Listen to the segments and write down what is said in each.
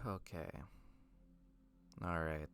Okay. Alright.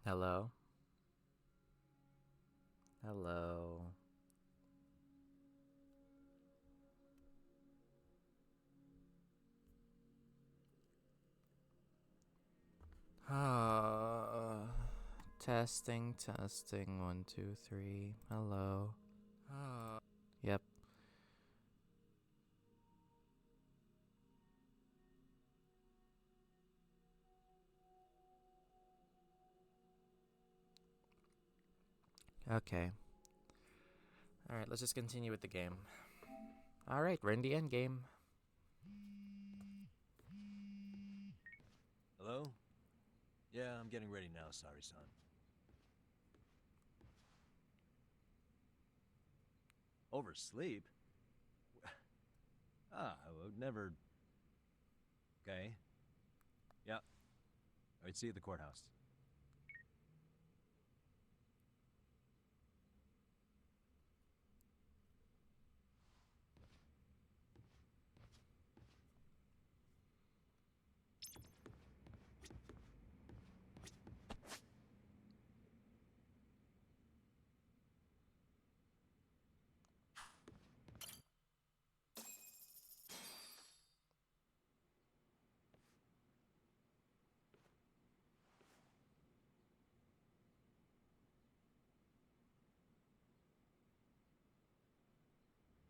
Hello? Hello? Uh, testing, testing, 1, 2, 3. Hello. Yep. Okay. Alright, let's just continue with the game. Alright, we're in the end game. Hello? Yeah, I'm getting ready now, sorry, son. Oversleep? I would never... Okay. Yeah. Alright, see you at the courthouse.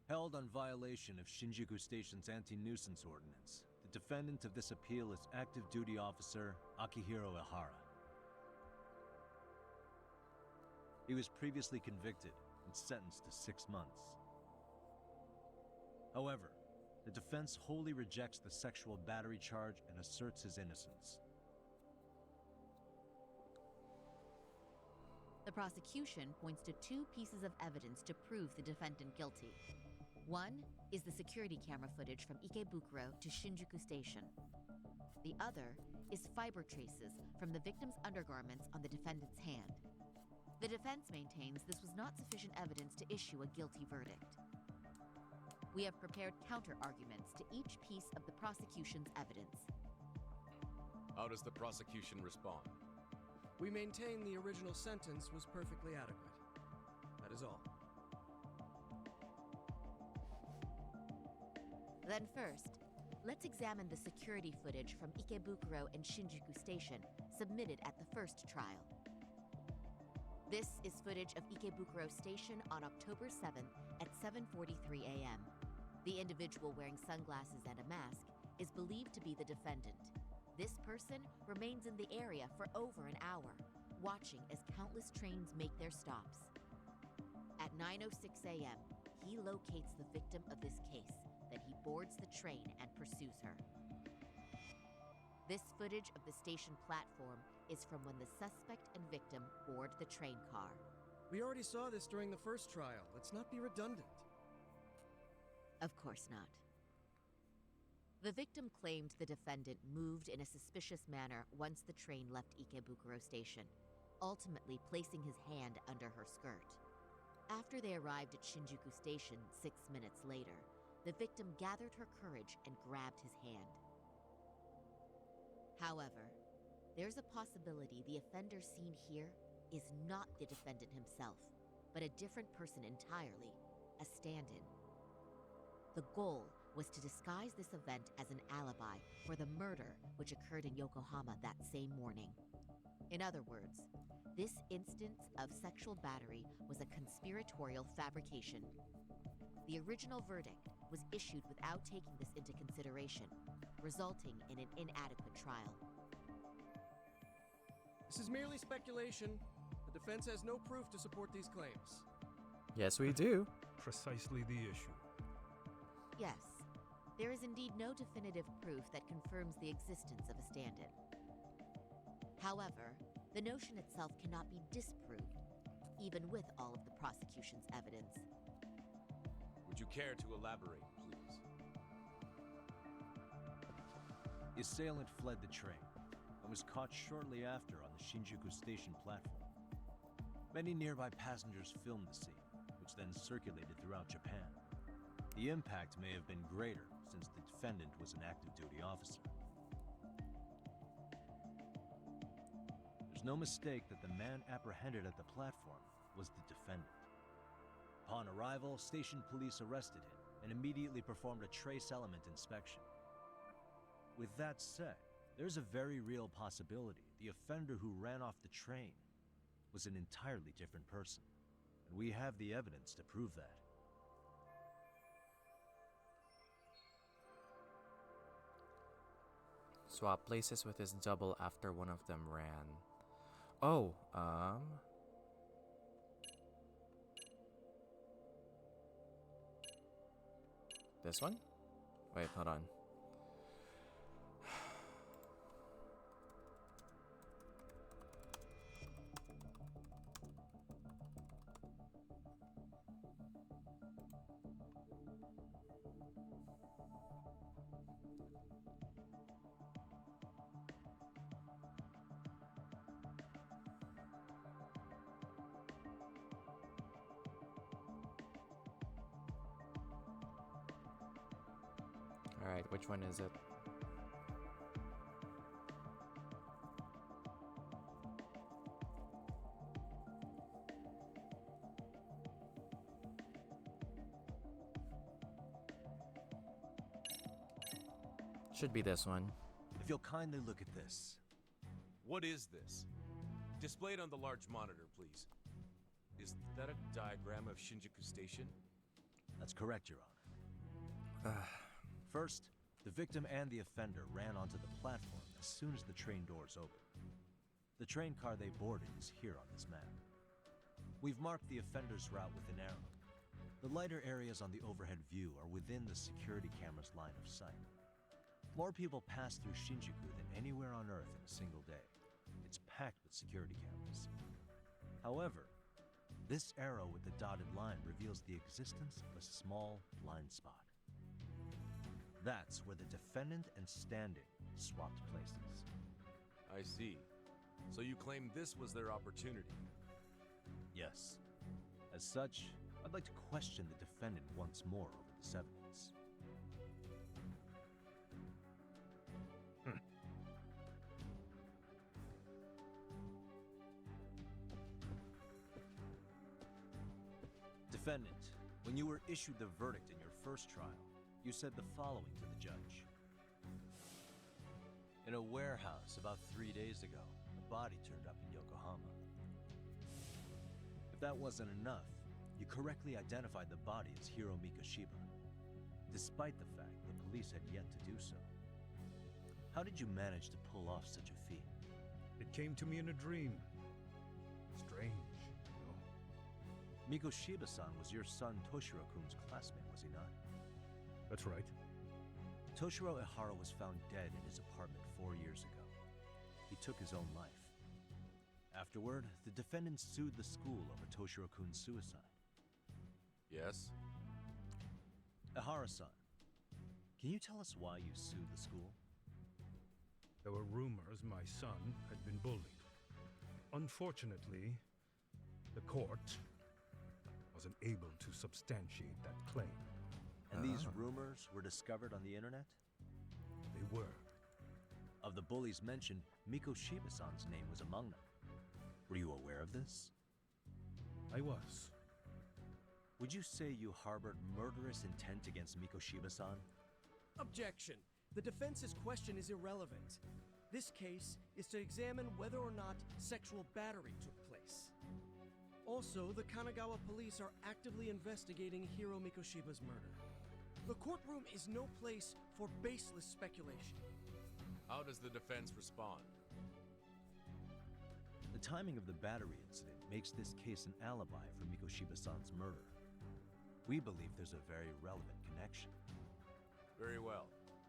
Held on violation of Shinjuku Station's anti-nuisance ordinance. The defendant of this appeal is active duty officer Akihiro Ihara. He was previously convicted and sentenced to 6 months. However, the defense wholly rejects the sexual battery charge and asserts his innocence. The prosecution points to 2 pieces of evidence to prove the defendant guilty. One is the security camera footage from Ikebukuro to Shinjuku Station. The other is fiber traces from the victim's undergarments on the defendant's hand. The defense maintains this was not sufficient evidence to issue a guilty verdict. We have prepared counter-arguments to each piece of the prosecution's evidence. How does the prosecution respond? We maintain the original sentence was perfectly adequate. That is all. Then first, let's examine the security footage from Ikebukuro and Shinjuku Station submitted at the first trial. This is footage of Ikebukuro Station on October 7th at 7:43 a.m. The individual wearing sunglasses and a mask is believed to be the defendant. This person remains in the area for over an hour, watching as countless trains make their stops. At 9:06 a.m., he locates the victim of this case, then he boards the train and pursues her. This footage of the station platform is from when the suspect and victim board the train car. We already saw this during the first trial. Let's not be redundant. Of course not. The victim claimed the defendant moved in a suspicious manner once the train left Ikebukuro Station, ultimately placing his hand under her skirt. After they arrived at Shinjuku Station 6 minutes later, the victim gathered her courage and grabbed his hand. However, there's a possibility the offender seen here is not the defendant himself, but a different person entirely, a stand-in. The goal was to disguise this event as an alibi for the murder which occurred in Yokohama that same morning. In other words, this instance of sexual battery was a conspiratorial fabrication. The original verdict was issued without taking this into consideration, resulting in an inadequate trial. This is merely speculation. The defense has no proof to support these claims. Yes, we do. Precisely the issue. Yes, there is indeed no definitive proof that confirms the existence of a stand-in. However, the notion itself cannot be disproved, even with all of the prosecution's evidence. Would you care to elaborate, please? The assailant fled the train and was caught shortly after on the Shinjuku station platform. Many nearby passengers filmed the scene, which then circulated throughout Japan. The impact may have been greater since the defendant was an active duty officer. There's no mistake that the man apprehended at the platform was the defendant. Upon arrival, station police arrested him and immediately performed a trace element inspection. With that said, there's a very real possibility the offender who ran off the train was an entirely different person, and we have the evidence to prove that. Swap places with his double after one of them ran. Oh, this one? Wait, hold on. Alright, which one is it? Should be this one. If you'll kindly look at this. What is this? Displayed on the large monitor, please. Is that a diagram of Shinjuku Station? That's correct, Your Honor. First, the victim and the offender ran onto the platform as soon as the train doors opened. The train car they boarded is here on this map. We've marked the offender's route with an arrow. The lighter areas on the overhead view are within the security camera's line of sight. More people pass through Shinjuku than anywhere on Earth in a single day. It's packed with security cameras. However, this arrow with the dotted line reveals the existence of a small blind spot. That's where the defendant and stand-in swapped places. I see. So you claim this was their opportunity? Yes. As such, I'd like to question the defendant once more over this evidence. Defendant, when you were issued the verdict in your first trial, you said the following to the judge. In a warehouse about 3 days ago, a body turned up in Yokohama. If that wasn't enough, you correctly identified the body as Hiro Mikoshiba, despite the fact the police had yet to do so. How did you manage to pull off such a feat? It came to me in a dream. Strange, you know. Mikoshiba-san was your son Toshiro-kun's classmate, was he not? That's right. Toshiro Ihara was found dead in his apartment 4 years ago. He took his own life. Afterward, the defendant sued the school over Toshiro-kun's suicide. Yes? Ihara-san, can you tell us why you sued the school? There were rumors my son had been bullied. Unfortunately, the court wasn't able to substantiate that claim. And these rumors were discovered on the internet? They were. Of the bullies mentioned, Mikoshiba-san's name was among them. Were you aware of this? I was. Would you say you harbored murderous intent against Mikoshiba-san? Objection. The defense's question is irrelevant. This case is to examine whether or not sexual battery took place. Also, the Kanagawa police are actively investigating Hiro Mikoshiba's murder. The courtroom is no place for baseless speculation. How does the defense respond? The timing of the battery incident makes this case an alibi for Mikoshiba-san's murder. We believe there's a very relevant connection. Very well.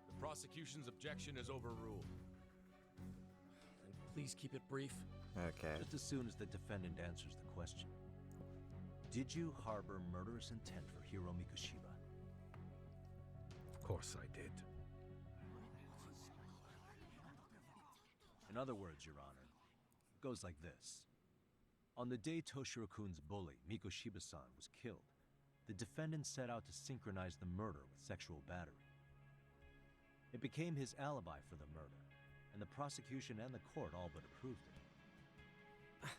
The prosecution's objection is overruled. Then please keep it brief. Okay. Just as soon as the defendant answers the question. Did you harbor murderous intent for Hiro Mikoshiba? Of course I did. In other words, Your Honor, it goes like this. On the day Toshiro-kun's bully, Mikoshiba-san, was killed, the defendant set out to synchronize the murder with sexual battery. It became his alibi for the murder, and the prosecution and the court all but approved it.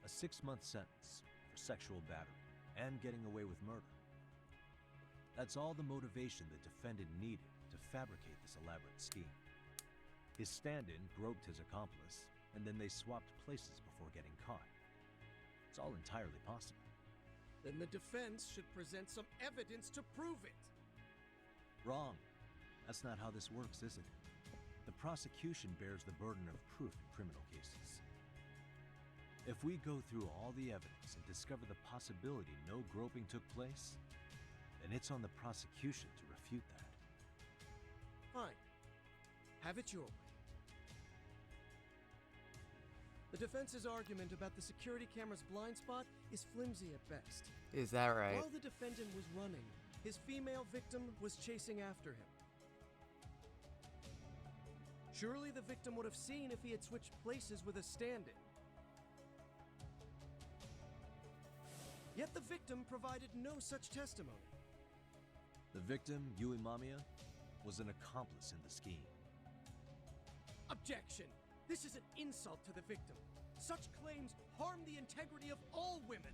A 6-month sentence for sexual battery and getting away with murder. That's all the motivation the defendant needed to fabricate this elaborate scheme. His stand-in groped his accomplice, and then they swapped places before getting caught. It's all entirely possible. Then the defense should present some evidence to prove it. Wrong. That's not how this works, is it? The prosecution bears the burden of proof in criminal cases. If we go through all the evidence and discover the possibility no groping took place, then it's on the prosecution to refute that. Fine. Have it your way. The defense's argument about the security camera's blind spot is flimsy at best. Is that right? While the defendant was running, his female victim was chasing after him. Surely the victim would have seen if he had switched places with a stand-in. Yet the victim provided no such testimony. The victim, Yui Mamiya, was an accomplice in the scheme. Objection! This is an insult to the victim. Such claims harm the integrity of all women.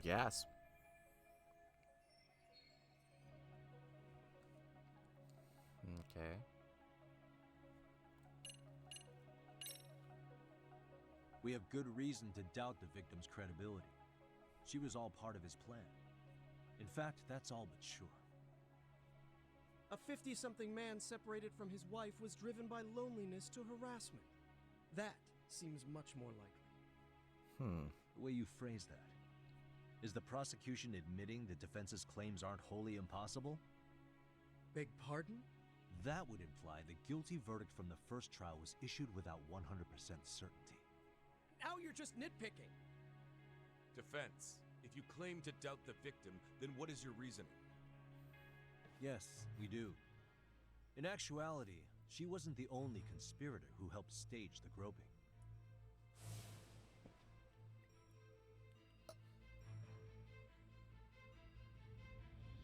Yes. Okay. We have good reason to doubt the victim's credibility. She was all part of his plan. In fact, that's all but sure. A 50-something man separated from his wife was driven by loneliness to harassment. That seems much more likely. The way you phrase that. Is the prosecution admitting the defense's claims aren't wholly impossible? Beg pardon? That would imply the guilty verdict from the first trial was issued without 100% certainty. Now you're just nitpicking. Defense, if you claim to doubt the victim, then what is your reasoning? Yes, we do. In actuality, she wasn't the only conspirator who helped stage the groping.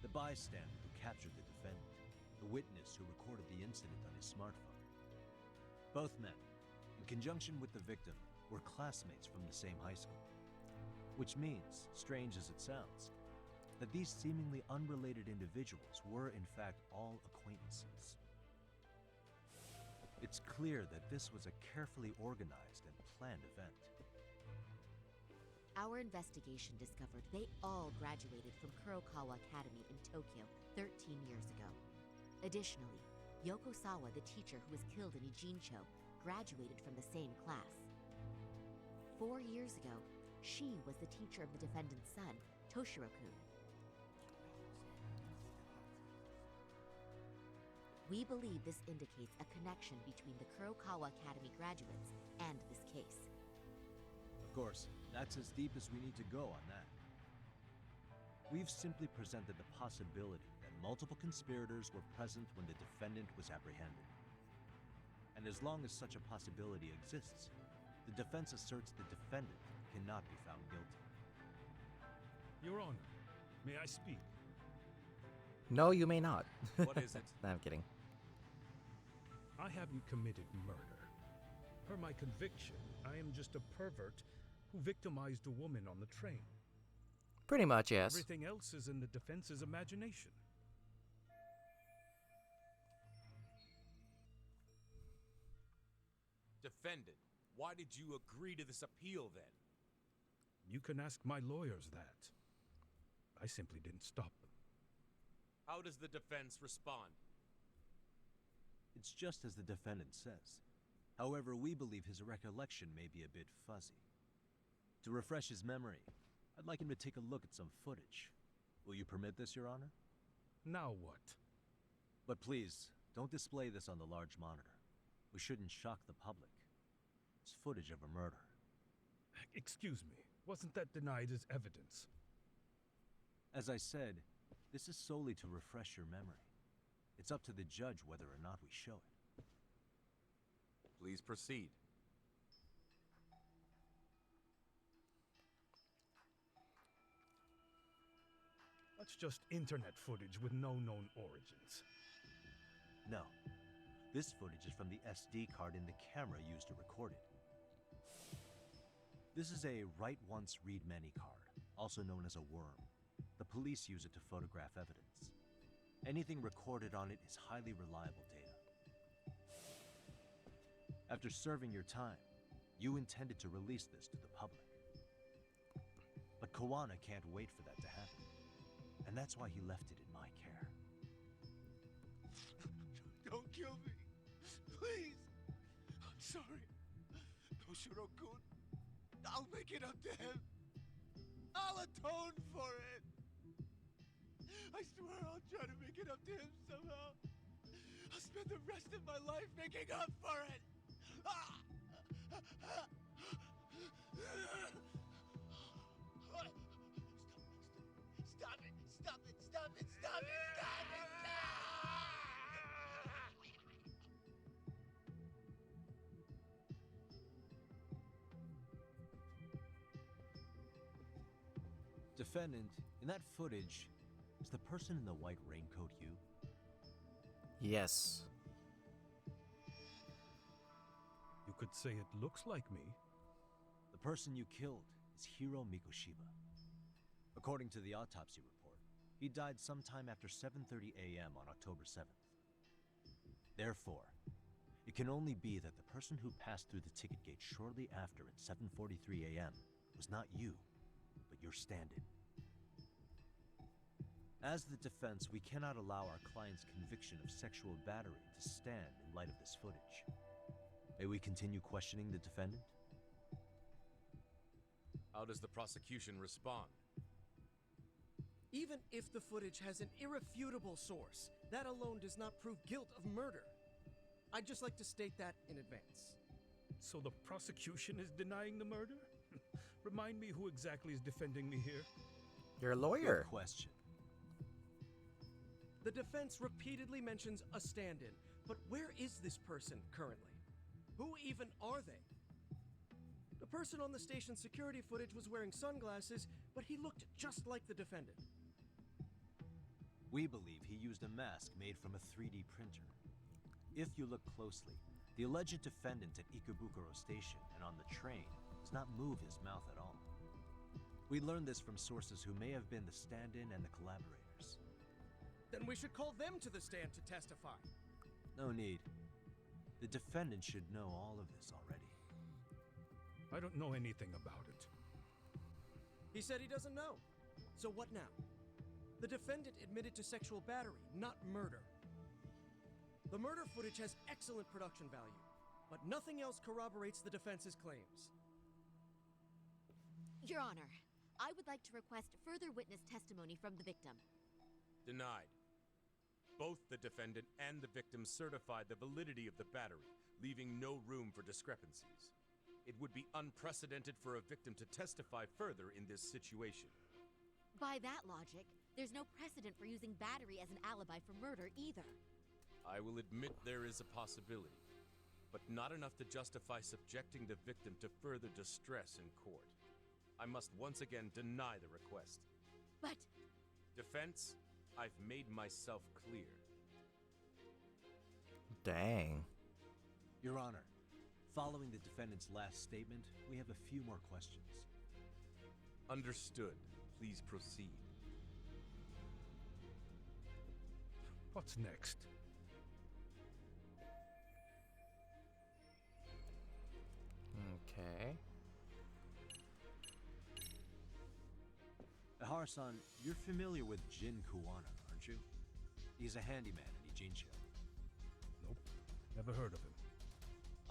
The bystander who captured the defendant, the witness who recorded the incident on his smartphone. Both men, in conjunction with the victim, were classmates from the same high school. Which means, strange as it sounds, that these seemingly unrelated individuals were in fact all acquaintances. It's clear that this was a carefully organized and planned event. Our investigation discovered they all graduated from Kurokawa Academy in Tokyo 13 years ago. Additionally, Yoko Sawa, the teacher who was killed in Ijincho, graduated from the same class. 4 years ago, she was the teacher of the defendant's son, Toshiro-kun. We believe this indicates a connection between the Kurokawa Academy graduates and this case. Of course, that's as deep as we need to go on that. We've simply presented the possibility that multiple conspirators were present when the defendant was apprehended. And as long as such a possibility exists, the defense asserts the defendant cannot be found guilty. Your Honor, may I speak? No, you may not. What is it? No, I'm kidding. I haven't committed murder. Per my conviction, I am just a pervert who victimized a woman on the train. Pretty much, yes. Everything else is in the defense's imagination. Defendant, why did you agree to this appeal then? You can ask my lawyers that. I simply didn't stop them. How does the defense respond? It's just as the defendant says. However, we believe his recollection may be a bit fuzzy. To refresh his memory, I'd like him to take a look at some footage. Will you permit this, Your Honor? Now what? But please, don't display this on the large monitor. We shouldn't shock the public. It's footage of a murder. Excuse me, wasn't that denied as evidence? As I said, this is solely to refresh your memory. It's up to the judge whether or not we show it. Please proceed. That's just internet footage with no known origins. No. This footage is from the SD card in the camera used to record it. This is a write once, read many card, also known as a worm. The police use it to photograph evidence. Anything recorded on it is highly reliable data. After serving your time, you intended to release this to the public. But Koana can't wait for that to happen. And that's why he left it in my care. Don't kill me. Please. I'm sorry. No Shiro-kun. I'll make it up to him. I'll atone for it. I swear I'll try to make it up to him somehow. I'll spend the rest of my life making up for it. Stop it! Stop it! Stop it! Stop it! Stop it! Defendant, in that footage, is the person in the white raincoat you? Yes. You could say it looks like me. The person you killed is Hiro Mikoshiba. According to the autopsy report, he died sometime after 7:30 a.m. on October 7th. Therefore, it can only be that the person who passed through the ticket gate shortly after at 7:43 a.m. was not you, but your stand-in. As the defense, we cannot allow our client's conviction of sexual battery to stand in light of this footage. May we continue questioning the defendant? How does the prosecution respond? Even if the footage has an irrefutable source, that alone does not prove guilt of murder. I'd just like to state that in advance. So the prosecution is denying the murder? Remind me who exactly is defending me here. You're a lawyer. Good question. The defense repeatedly mentions a stand-in, but where is this person currently? Who even are they? The person on the station security footage was wearing sunglasses, but he looked just like the defendant. We believe he used a mask made from a 3D printer. If you look closely, the alleged defendant at Ikebukuro Station and on the train does not move his mouth at all. We learned this from sources who may have been the stand-in and the collaborators. Then we should call them to the stand to testify. No need. The defendant should know all of this already. I don't know anything about it. He said he doesn't know. So what now? The defendant admitted to sexual battery, not murder. The murder footage has excellent production value, but nothing else corroborates the defense's claims. Your Honor, I would like to request further witness testimony from the victim. Denied. Both the defendant and the victim certified the validity of the battery, leaving no room for discrepancies. It would be unprecedented for a victim to testify further in this situation. By that logic, there's no precedent for using battery as an alibi for murder either. I will admit there is a possibility, but not enough to justify subjecting the victim to further distress in court. I must once again deny the request. But... Defense, I've made myself clear. Dang. Your Honor, following the defendant's last statement, we have a few more questions. Understood. Please proceed. What's next? Okay. Ahara-san, you're familiar with Jin Kuwana, aren't you? He's a handyman in Ijincho. Nope, never heard of him.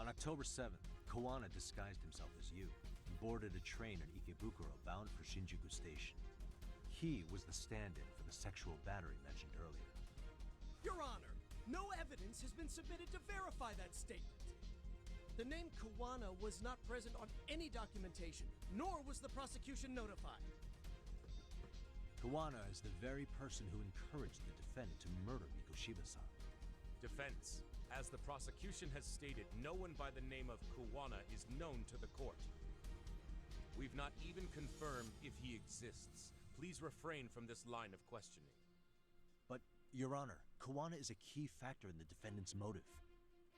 On October 7th, Kawana disguised himself as you and boarded a train in Ikebukuro bound for Shinjuku Station. He was the stand-in for the sexual battery mentioned earlier. Your Honor, no evidence has been submitted to verify that statement. The name Kawana was not present on any documentation, nor was the prosecution notified. Kawana is the very person who encouraged the defendant to murder Mikoshiba-san. Defense. As the prosecution has stated, no one by the name of Kawana is known to the court. We've not even confirmed if he exists. Please refrain from this line of questioning. But, Your Honor, Kawana is a key factor in the defendant's motive.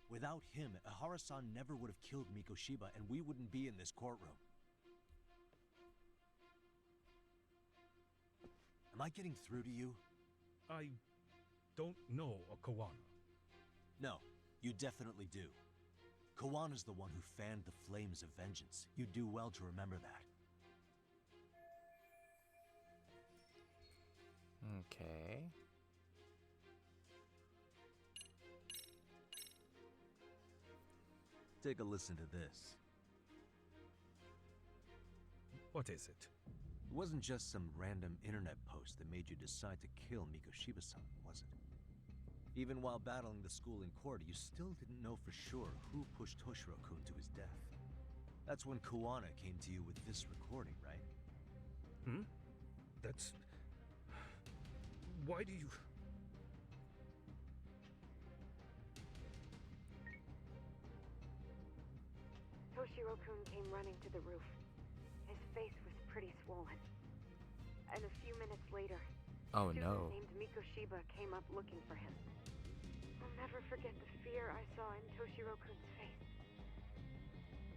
Without him, Ihara-san never would have killed Mikoshiba, and we wouldn't be in this courtroom. Am I getting through to you? I don't know a Kawana. No, you definitely do. Kawana's the one who fanned the flames of vengeance. You do well to remember that. Okay. Take a listen to this. What is it? It wasn't just some random internet post that made you decide to kill Mikoshiba-san, was it? Even while battling the school in court, you still didn't know for sure who pushed Toshiro-kun to his death. That's when Kawana came to you with this recording, right? Hmm? That's... Why do you... Toshiro-kun came running to the roof. His face was pretty swollen. And a few minutes later, Oh a student no. named Mikoshiba came up looking for him. I'll never forget the fear I saw in Toshiro-kun's face.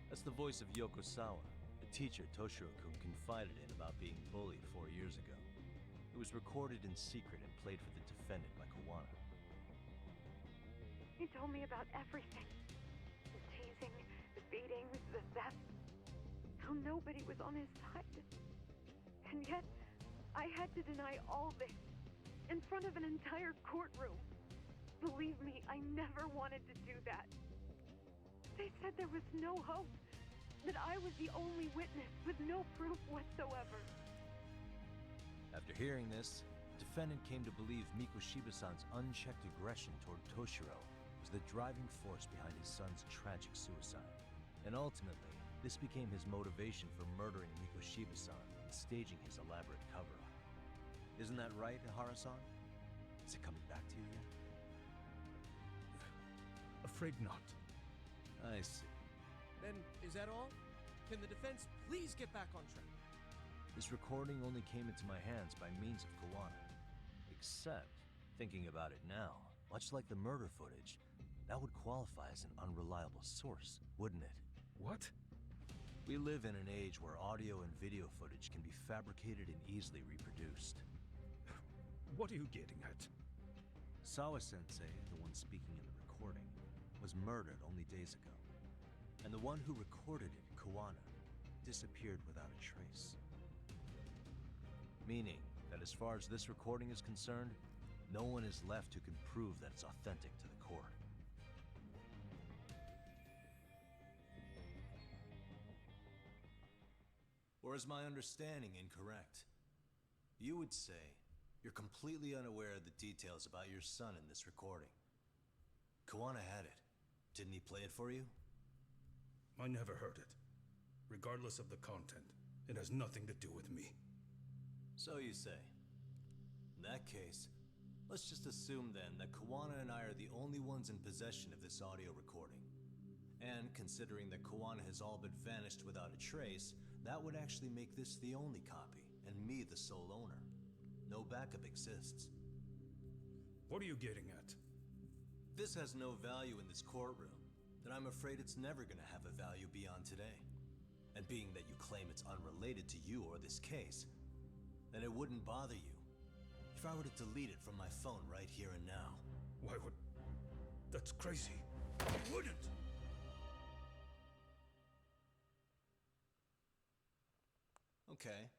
That's the voice of Yoko Sawa, the teacher Toshiro-kun confided in about being bullied 4 years ago. It was recorded in secret and played for the defendant by Kawana. He told me about everything. The teasing, the beatings, the theft. How nobody was on his side. And yet, I had to deny all this in front of an entire courtroom. Believe me, I never wanted to do that. They said there was no hope, that I was the only witness with no proof whatsoever. After hearing this, the defendant came to believe Mikoshiba-san's unchecked aggression toward Toshiro was the driving force behind his son's tragic suicide. And ultimately, this became his motivation for murdering Mikoshiba-san and staging his elaborate cover-up. Isn't that right, Ihara-san? Is it coming back to you yet? Afraid not. I see. Then, is that all? Can the defense please get back on track? This recording only came into my hands by means of Kawana. Except, thinking about it now, much like the murder footage, that would qualify as an unreliable source, wouldn't it? What? We live in an age where audio and video footage can be fabricated and easily reproduced. What are you getting at? Sawa-sensei, the one speaking in the recording, was murdered only days ago. And the one who recorded it, Kawana, disappeared without a trace. Meaning that as far as this recording is concerned, no one is left who can prove that it's authentic to the court. Or is my understanding incorrect? You would say you're completely unaware of the details about your son in this recording. Kawana had it. Didn't he play it for you? I never heard it. Regardless of the content, it has nothing to do with me. So you say. In that case, let's just assume then that Kawana and I are the only ones in possession of this audio recording. And considering that Kawana has all but vanished without a trace, that would actually make this the only copy, and me the sole owner. No backup exists. What are you getting at? This has no value in this courtroom, then I'm afraid it's never gonna have a value beyond today. And being that you claim it's unrelated to you or this case, then it wouldn't bother you if I were to delete it from my phone right here and now. Why would... That's crazy. I wouldn't! Okay.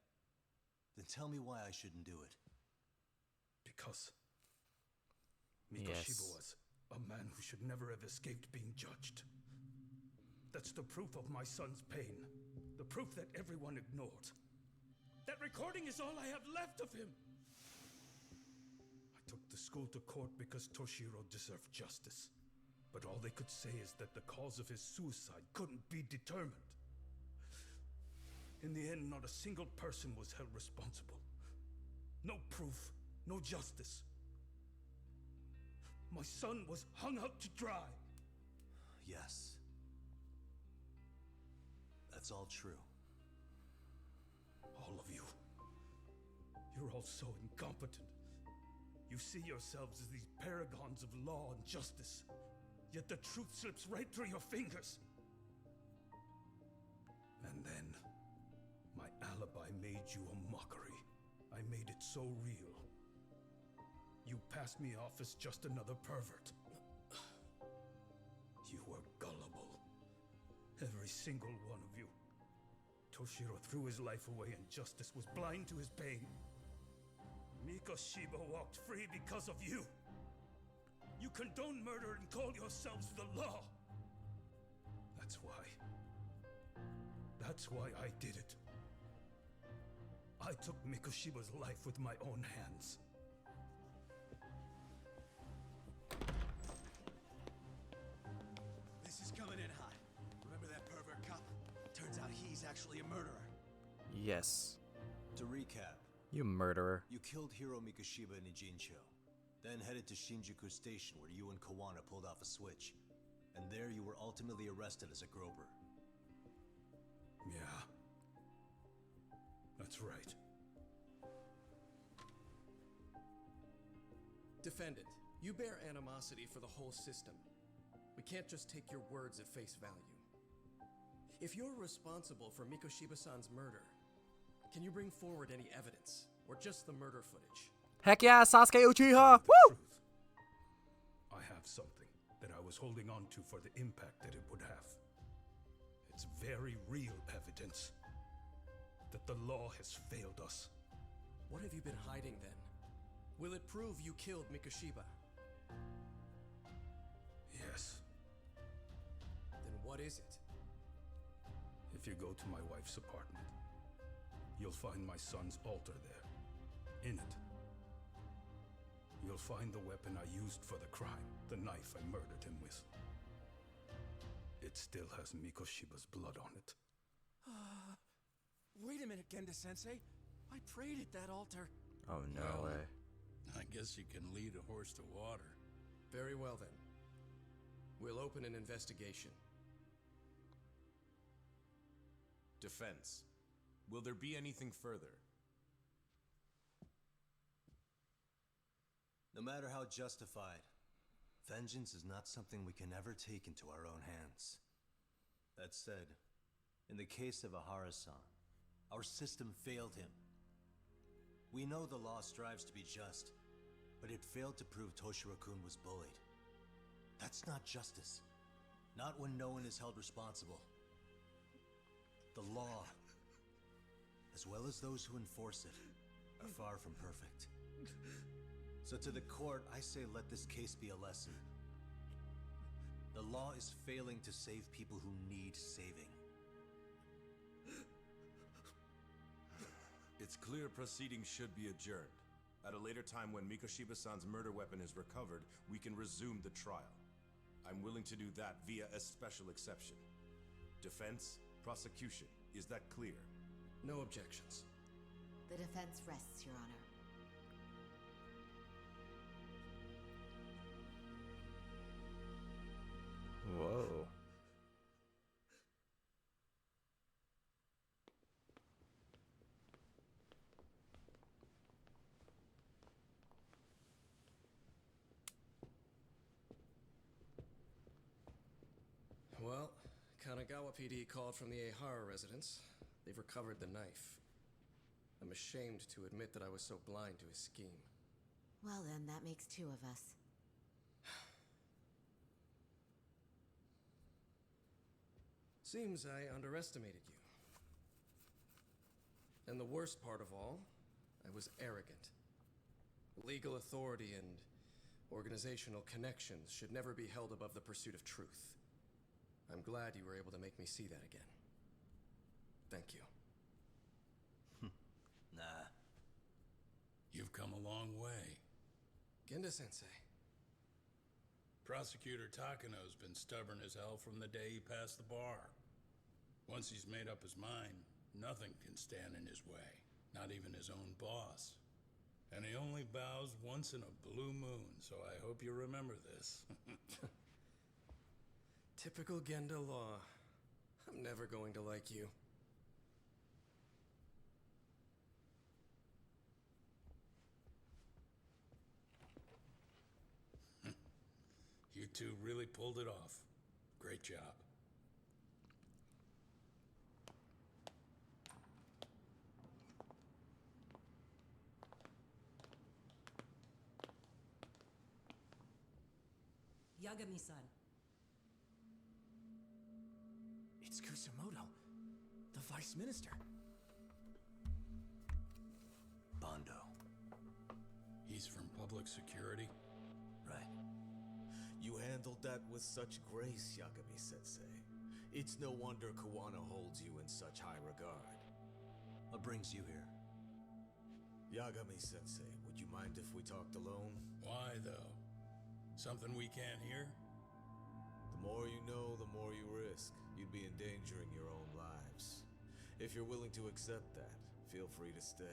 Then tell me why I shouldn't do it. Because Mikoshiba Yes. was a man who should never have escaped being judged. That's the proof of my son's pain. The proof that everyone ignored. That recording is all I have left of him. I took the school to court because Toshiro deserved justice. But all they could say is that the cause of his suicide couldn't be determined. In the end, not a single person was held responsible. No proof, no justice. My son was hung out to dry. Yes. That's all true. All of you. You're all so incompetent. You see yourselves as these paragons of law and justice. Yet the truth slips right through your fingers. And then, my alibi made you a mockery. I made it so real. You passed me off as just another pervert. You were gullible. Every single one of you. Toshiro threw his life away and justice was blind to his pain. Mikoshiba walked free because of you. You condone murder and call yourselves the law. That's why. That's why I did it. I took Mikoshiba's life with my own hands. This is coming in hot. Remember that pervert cop? Turns out he's actually a murderer. Yes. To recap, You murderer. you killed Hiro Mikoshiba in Ijincho, then headed to Shinjuku Station where you and Kawana pulled off a switch. And there you were ultimately arrested as a groper. Yeah. That's right. Defendant, you bear animosity for the whole system. We can't just take your words at face value. If you're responsible for Mikoshiba-san's murder, can you bring forward any evidence, or just the murder footage? Heck yeah, Sasuke Uchiha! The Woo! truth. I have something that I was holding on to for the impact that it would have. It's very real evidence that the law has failed us. What have you been hiding then? Will it prove you killed Mikoshiba? Yes. Then what is it? If you go to my wife's apartment, you'll find my son's altar there. In it, you'll find the weapon I used for the crime, the knife I murdered him with. It still has Mikoshiba's blood on it. Wait a minute, Genda-sensei. I prayed at that altar. Oh, no Well, way. I guess you can lead a horse to water. Very well then. We'll open an investigation. Defense. Will there be anything further? No matter how justified, vengeance is not something we can ever take into our own hands. That said, in the case of Ahara-san, our system failed him. We know the law strives to be just, but it failed to prove Toshiro-kun was bullied. That's not justice. Not when no one is held responsible. The law, as well as those who enforce it, are far from perfect. So to the court, I say let this case be a lesson. The law is failing to save people who need saving. It's clear proceedings should be adjourned. At a later time when Mikoshiba-san's murder weapon is recovered, we can resume the trial. I'm willing to do that via a special exception. Defense, prosecution, is that clear? No objections. The defense rests, Your Honor. Whoa. Well, Kanagawa PD called from the Ehara residence. They've recovered the knife. I'm ashamed to admit that I was so blind to his scheme. Well then, that makes two of us. Seems I underestimated you. And the worst part of all, I was arrogant. Legal authority and Organizational connections should never be held above the pursuit of truth. I'm glad you were able to make me see that again. Thank you. Nah. You've come a long way. Genda-sensei. Prosecutor Takano's been stubborn as hell from the day he passed the bar. Once he's made up his mind, nothing can stand in his way, not even his own boss. And he only bows once in a blue moon, so I hope you remember this. Typical Genda law. I'm never going to like you. You two really pulled it off. Great job. Yagami-san. It's Kusumoto, the Vice Minister. Bondo. He's from public security? Right. You handled that with such grace, Yagami-sensei. It's no wonder Kawana holds you in such high regard. What brings you here? Yagami-sensei, would you mind if we talked alone? Why, though? Something we can't hear? The more you know, the more you risk. You'd be endangering your own lives. If you're willing to accept that, feel free to stay.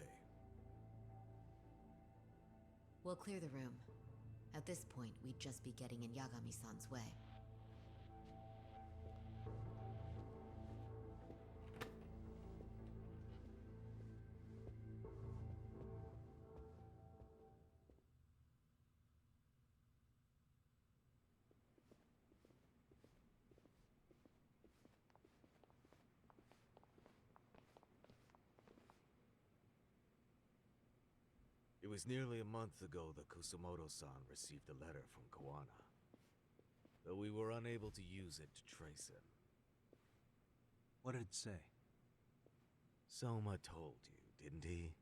We'll clear the room. At this point, we'd just be getting in Yagami-san's way. It was nearly a month ago that Kusumoto-san received a letter from Kawana. Though we were unable to use it to trace him. What did it say? Soma told you, didn't he?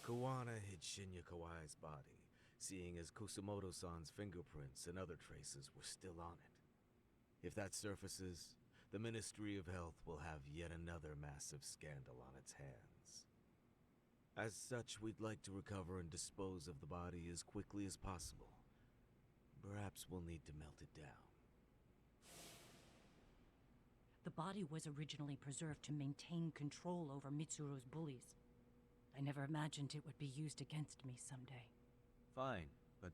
Kawana hid Shinya Kawai's body, seeing as Kusumoto-san's fingerprints and other traces were still on it. If that surfaces, the Ministry of Health will have yet another massive scandal on its hands. As such, we'd like to recover and dispose of the body as quickly as possible. Perhaps we'll need to melt it down. The body was originally preserved to maintain control over Mitsuru's bullies. I never imagined it would be used against me someday. Fine, but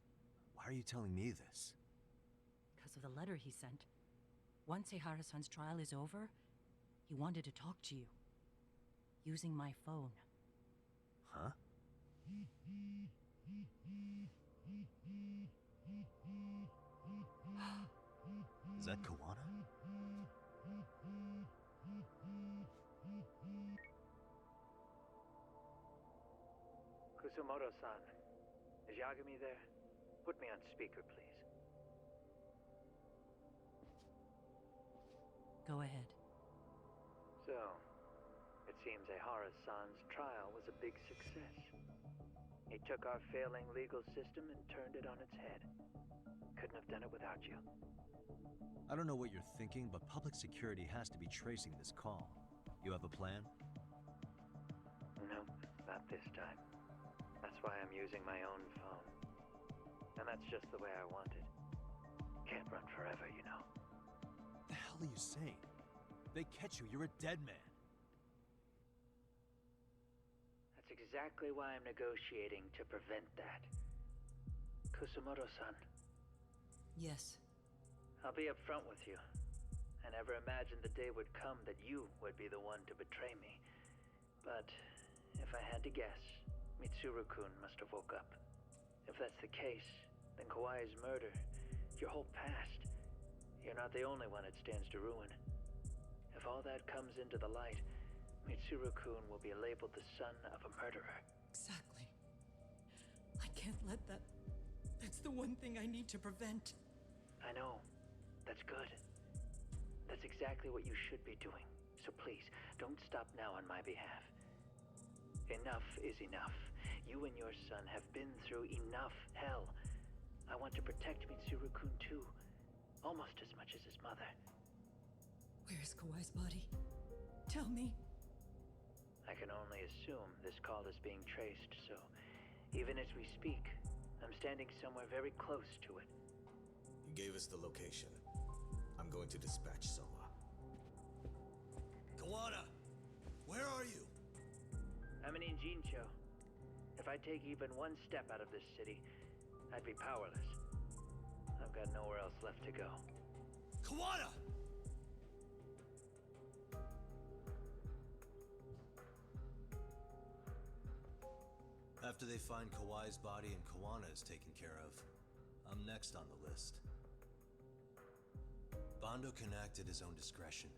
why are you telling me this? Because of the letter he sent. Once Ehara-san's trial is over, he wanted to talk to you. Using my phone. Huh? Is that Kawana? Kusumoto-san, is Yagami there? Put me on speaker, please. Go ahead. So, it seems Ehara-san's trial was a big success. He took our failing legal system and turned it on its head. Couldn't have done it without you. I don't know what you're thinking, but public security has to be tracing this call. You have a plan? No, not this time. That's why I'm using my own phone. And that's just the way I want it. Can't run forever, you know. The hell are you saying? They catch you, you're a dead man. That's exactly why I'm negotiating to prevent that. Kusumoto-san. Yes. I'll be upfront with you. I never imagined the day would come that you would be the one to betray me. But if I had to guess, Mitsuru-kun must have woke up. If that's the case, then Kawai's murder, your whole past, you're not the only one it stands to ruin. If all that comes into the light, Mitsuru-kun will be labeled the son of a murderer. Exactly. I can't let that... That's the one thing I need to prevent. I know. That's good. That's exactly what you should be doing. So please, don't stop now on my behalf. Enough is enough. You and your son have been through enough hell. I want to protect Mitsuru-kun too, almost as much as his mother. Where's Kawai's body? Tell me. I can only assume this call is being traced, so even as we speak, I'm standing somewhere very close to it. You gave us the location. I'm going to dispatch Soma. Kawana, where are you? I'm in Injincho. If I take even one step out of this city, I'd be powerless. I've got nowhere else left to go. Kawana! After they find Kawai's body and Kawana is taken care of, I'm next on the list. Bando can act at his own discretion.